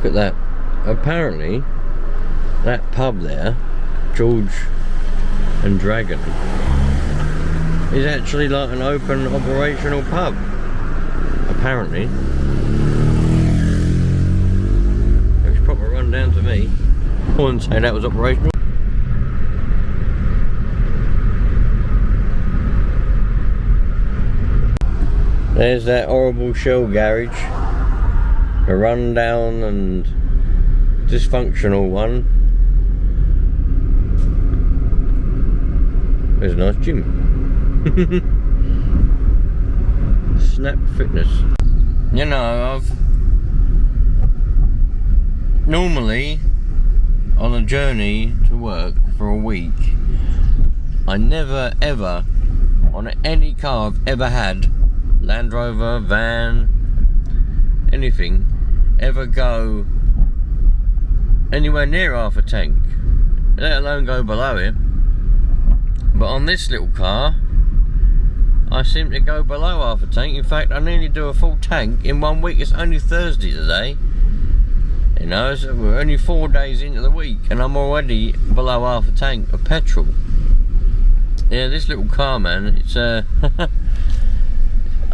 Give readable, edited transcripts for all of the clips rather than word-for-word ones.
Look at that. Apparently, that pub there, George and Dragon, is actually like an open operational pub. Apparently. It was proper run down to me. I wouldn't say that was operational. There's that horrible shell garage. A rundown and dysfunctional one. There's a nice gym. Snap Fitness. You know, I've normally on a journey to work for a week, I never ever on any car I've ever had, Land Rover, van, anything, ever go anywhere near half a tank, let alone go below it. But on this little car, I seem to go below half a tank. In fact, I nearly do a full tank in 1 week. It's only Thursday today. You know, so we're only 4 days into the week and I'm already below half a tank of petrol. Yeah, this little car, man, it's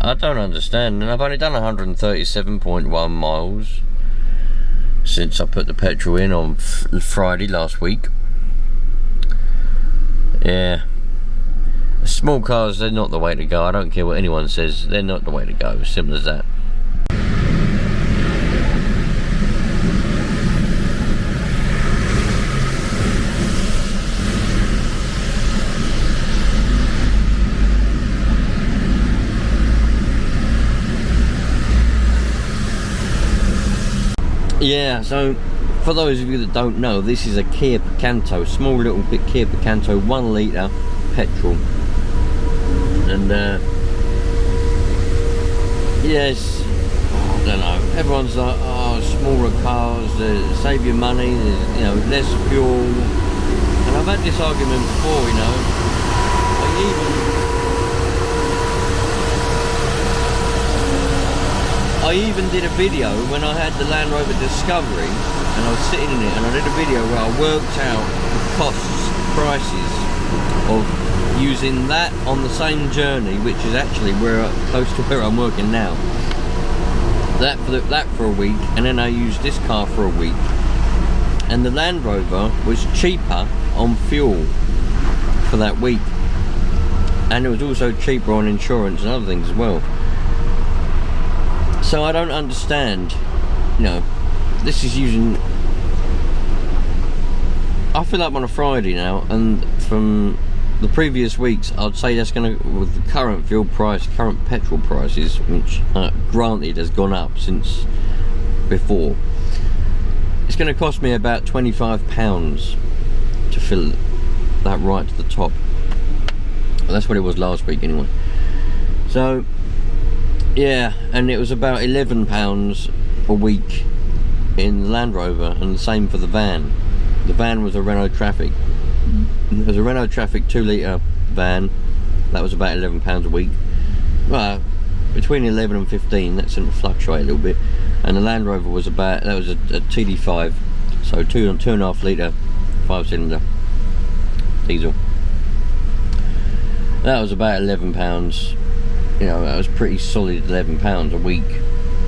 I don't understand. And I've only done 137.1 miles since I put the petrol in on Friday last week. Yeah. Small cars, they're not the way to go. I don't care what anyone says, they're not the way to go. Simple as that. Yeah, so for those of you that don't know, this is a Kia Picanto, small little bit Kia Picanto, 1 litre petrol. And yes, I don't know, everyone's like, oh, smaller cars, save you money, you know, less fuel. And I've had this argument before, you know. I even did a video when I had the Land Rover Discovery and I was sitting in it, and I did a video where I worked out the costs, prices of using that on the same journey, which is actually close to where I'm working now. That for a week, and then I used this car for a week, and the Land Rover was cheaper on fuel for that week, and it was also cheaper on insurance and other things as well. So I don't understand, you know, this is using, I fill up on a Friday now, and from the previous weeks I'd say that's going to, with the current fuel price, current petrol prices, which granted has gone up since before, it's going to cost me about £25 to fill that right to the top. Well, that's what it was last week anyway. So yeah, and it was about £11 a week in the Land Rover, and the same for the van. The van was a Renault Traffic. It was a Renault Traffic 2 litre van. That was about £11 a week. Well, between 11 and 15, that seemed to fluctuate a little bit. And the Land Rover was about, that was a TD5, so 2.5 litre 5-cylinder diesel. That was about £11. You know, that was pretty solid £11 a week.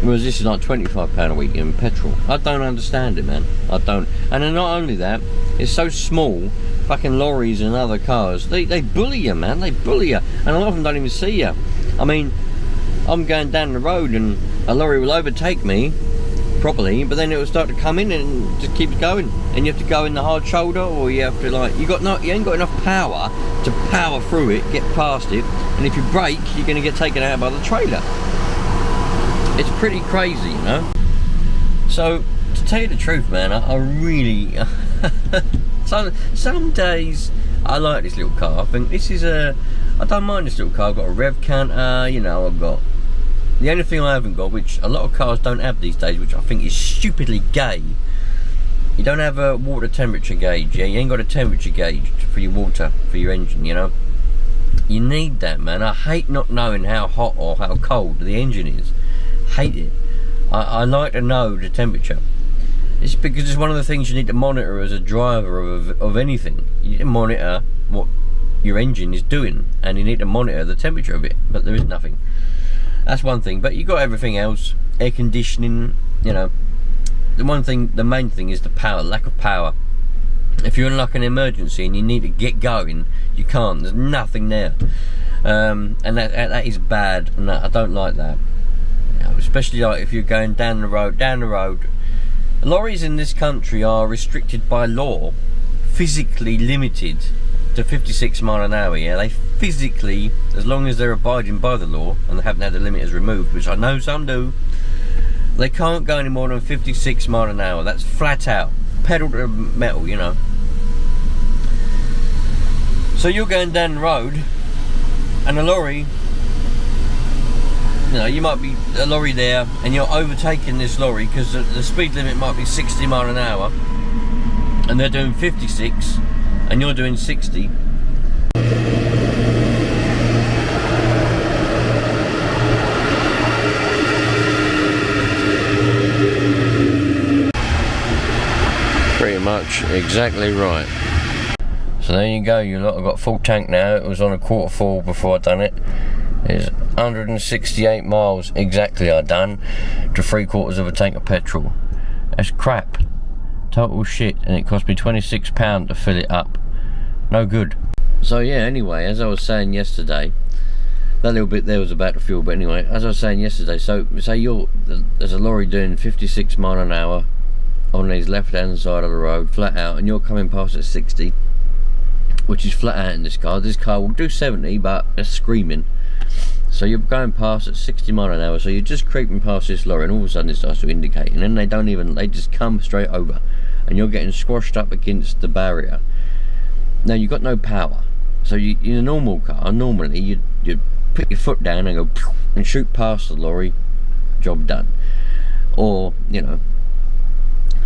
Whereas this is like £25 a week in petrol. I don't understand it, man. I don't. And then not only that, it's so small, fucking lorries and other cars, they bully you, man. They bully you. And a lot of them don't even see you. I mean, I'm going down the road and a lorry will overtake me properly, but then it will start to come in and just keeps going. And you have to go in the hard shoulder, or you have to, like, you ain't got enough power to power through it, get past it, and if you brake, you're going to get taken out by the trailer. It's pretty crazy, you know. So to tell you the truth, man, I really some days I like this little car. I think this is I don't mind this little car. I've got a rev counter, you know. I've got, the only thing I haven't got, which a lot of cars don't have these days, which I think is stupidly gay, you don't have a water temperature gauge. Yeah, you ain't got a temperature gauge for your water, for your engine, you know. You need that, man. I hate not knowing how hot or how cold the engine is. Hate it. I like to know the temperature. It's because it's one of the things you need to monitor as a driver of anything. You need to monitor what your engine is doing, and you need to monitor the temperature of it, but there is nothing. That's one thing, but you got everything else. Air conditioning, you know. The main thing is the power, lack of power. If you're in like an emergency and you need to get going, you can't. There's nothing there, and that is bad, and I don't like that. You know, especially like if you're going down the road. Lorries in this country are restricted by law, physically limited to 56 mile an hour. Yeah, they physically, as long as they're abiding by the law and they haven't had the limiters removed, which I know some do, they can't go any more than 56 mile an hour. That's flat out, pedal to the metal, you know. So you're going down the road and a lorry, you know, you might be a lorry there and you're overtaking this lorry because the speed limit might be 60 mile an hour and they're doing 56 and you're doing 60. Pretty much exactly right. So there you go, you lot. I've got full tank now. It was on a quarter full before I done it. It's 168 miles exactly I done to 3/4 of a tank of petrol. That's crap, total shit, and it cost me £26 to fill it up. No good. So yeah, anyway, as I was saying yesterday, that little bit there was about the fuel, but anyway, as I was saying yesterday, so say there's a lorry doing 56 mile an hour on his left hand side of the road, flat out, and you're coming past at 60, which is flat out in this car. This car will do 70, but it's screaming. So you're going past at 60 mile an hour, so you're just creeping past this lorry, and all of a sudden it starts to indicate, and then they just come straight over, and you're getting squashed up against the barrier. Now you've got no power, so in a normal car, normally you'd put your foot down and go and shoot past the lorry, job done, or you know,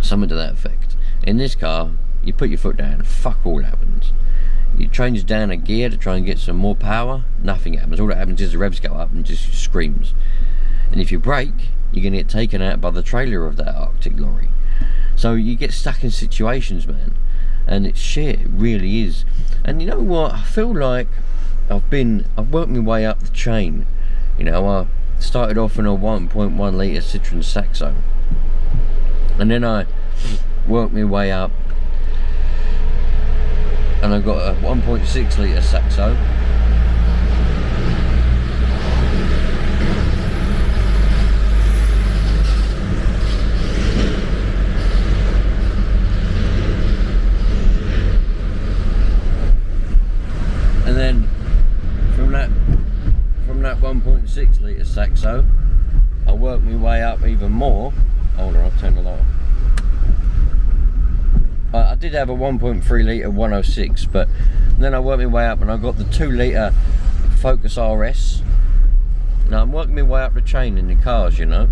something to that effect. In this car, you put your foot down, fuck all happens. You change down a gear to try and get some more power, nothing happens. All that happens is the revs go up and just screams. And if you brake, you're going to get taken out by the trailer of that Arctic lorry. So you get stuck in situations, man, and it's shit, it really is. And you know what, I feel like I've worked my way up the chain. You know, I started off in a 1.1 litre Citroen Saxo, and then I worked my way up and I got a 1.6 litre Saxo, and then from that 1.6 litre Saxo I worked my way up even more. Hold on, I'll turn the light off. I did have a 1.3 litre 106, but then I worked my way up and I got the 2 litre Focus RS. Now I'm working my way up the chain in the cars, you know.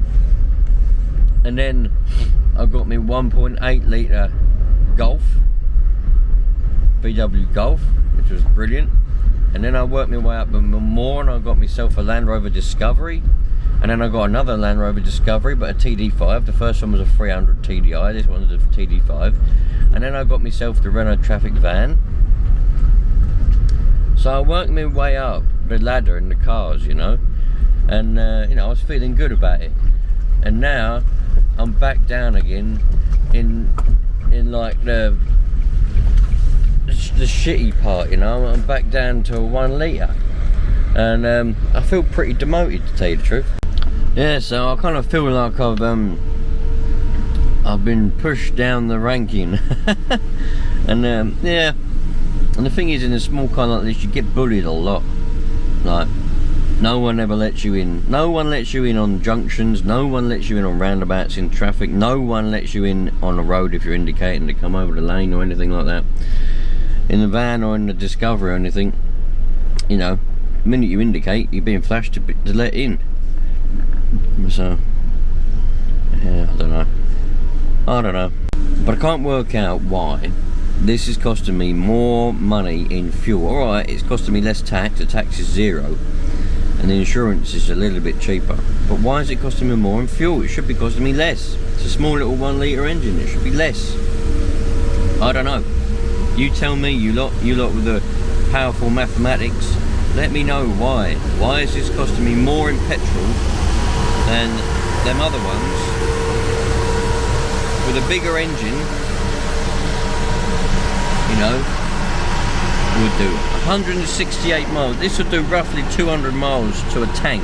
And then I got my 1.8 litre Golf, VW Golf, which was brilliant. And then I worked my way up more and I got myself a Land Rover Discovery. And then I got another Land Rover Discovery, but a TD5. The first one was a 300 TDI, this one was a TD5. And then I got myself the Renault Traffic van. So I worked my way up the ladder in the cars, you know. And, you know, I was feeling good about it. And now, I'm back down again in like the shitty part, you know. I'm back down to a 1 litre. And I feel pretty demoted, to tell you the truth. Yeah, so I kind of feel like I've been pushed down the ranking. And yeah, and the thing is, in a small car like this you get bullied a lot. Like, no one ever lets you in. No one lets you in on junctions, no one lets you in on roundabouts in traffic, no one lets you in on a road if you're indicating to come over the lane or anything like that. In the van or in the Discovery or anything, you know, the minute you indicate, you're being flashed to let in. So yeah, I don't know, but I can't work out why this is costing me more money in fuel. Alright, it's costing me less tax, the tax is 0, and the insurance is a little bit cheaper. But why is it costing me more in fuel? It should be costing me less. It's a small little 1 litre engine, it should be less. I don't know. You tell me, you lot with the powerful mathematics, let me know why. Why is this costing me more in petrol than them other ones with a bigger engine, you know, would do 168 miles. This would do roughly 200 miles to a tank.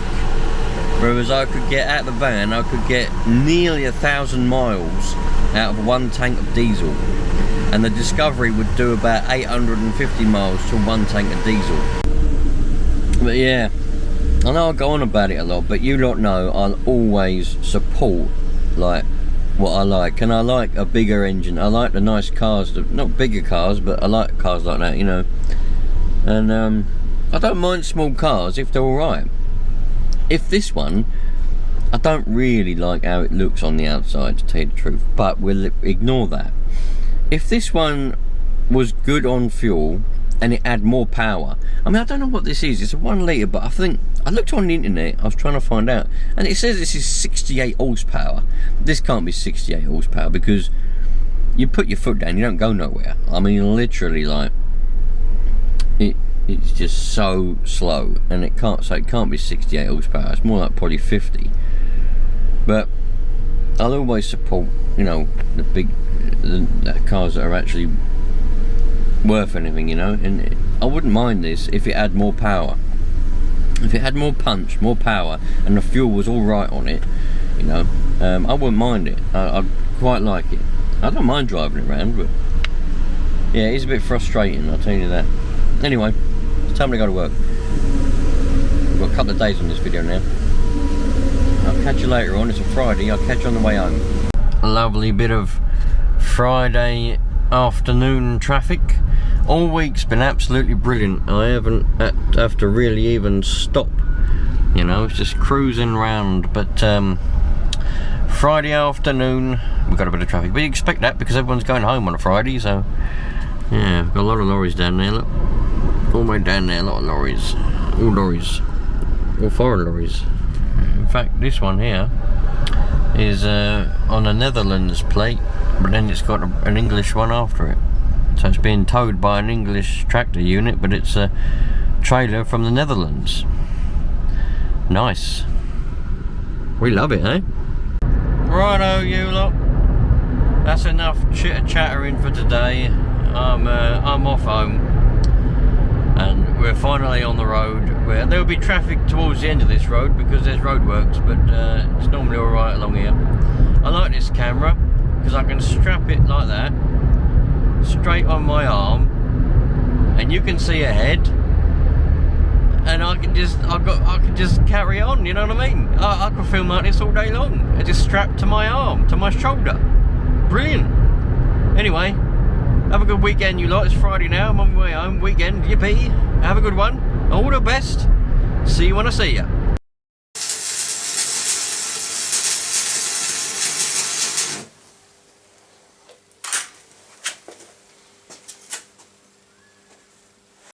Whereas I could get out of the van, I could get nearly 1,000 miles out of one tank of diesel. And the Discovery would do about 850 miles to one tank of diesel. But yeah, I know I go on about it a lot, but you lot know I'll always support like what I like, and I like a bigger engine. I like the nice cars, not bigger cars, but I like cars like that, you know. And I don't mind small cars if they're alright. If this one, I don't really like how it looks on the outside, to tell you the truth, but we'll ignore that. If this one was good on fuel and it had more power, I mean, I don't know what this is, it's a 1 litre, but I think, I looked on the internet, I was trying to find out, and it says this is 68 horsepower. This can't be 68 horsepower, because you put your foot down, you don't go nowhere. I mean, literally, like, it's just so slow, and it can't be 68 horsepower, it's more like probably 50. But I'll always support, you know, the cars that are actually worth anything, you know. And I wouldn't mind this if it had more power, if it had more punch, more power, and the fuel was all right on it, you know. I wouldn't mind it. I quite like it. I don't mind driving it around, but yeah, it's a bit frustrating, I'll tell you that. Anyway, it's time to go to work. We've got a couple of days on this video now. I'll catch you later on. It's a Friday, I'll catch you on the way home. A lovely bit of Friday afternoon traffic. All week's been absolutely brilliant. I haven't have to really even stop, you know, it's just cruising round. But Friday afternoon we've got a bit of traffic, but you expect that because everyone's going home on a Friday. So yeah, we've got a lot of lorries down there, look, all the way down there, a lot of lorries, all foreign lorries. In fact, this one here is on a Netherlands plate, but then it's got an English one after it. So it's being towed by an English tractor unit, but it's a trailer from the Netherlands. Nice. We love it, eh? Righto, you lot. That's enough chitter-chattering for today. I'm off home, and we're finally on the road. Where there'll be traffic towards the end of this road because there's roadworks, but it's normally all right along here. I like this camera because I can strap it like that, straight on my arm, and you can see ahead, and I can just carry on, you know what I mean? I can film like this all day long. It's just strapped to my arm, to my shoulder. Brilliant. Anyway, have a good weekend, you lot. It's Friday now, I'm on my way home. Weekend, yippee. Have a good one. All the best. See you when I see you.